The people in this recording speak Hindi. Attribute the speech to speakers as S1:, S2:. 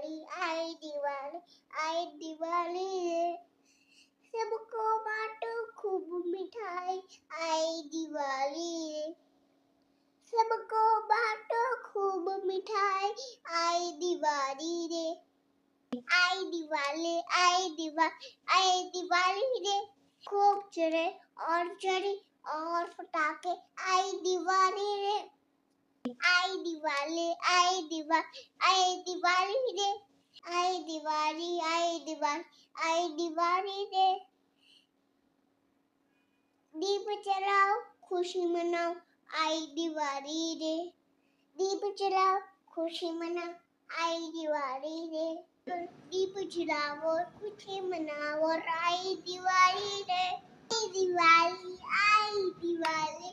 S1: आई दिवाली आई दिवाली रे सबको बांटो खूब मिठाई आई दिवाली रे सबको बांटो खूब मिठाई आई दिवाली रे आई दिवाली रे खूब चढ़े और चढ़ी और पटाखे आई दिवाली रे आई दिवाली आई दिवाली रे आई दिवाली रे दीप जलाओ खुशी मनाओ आई दिवाली रे दीप जलाओ खुशी मनाओ आई दिवाली रे दीप जलाओ खुशी मनाओ और आई दिवाली रे आई दिवाली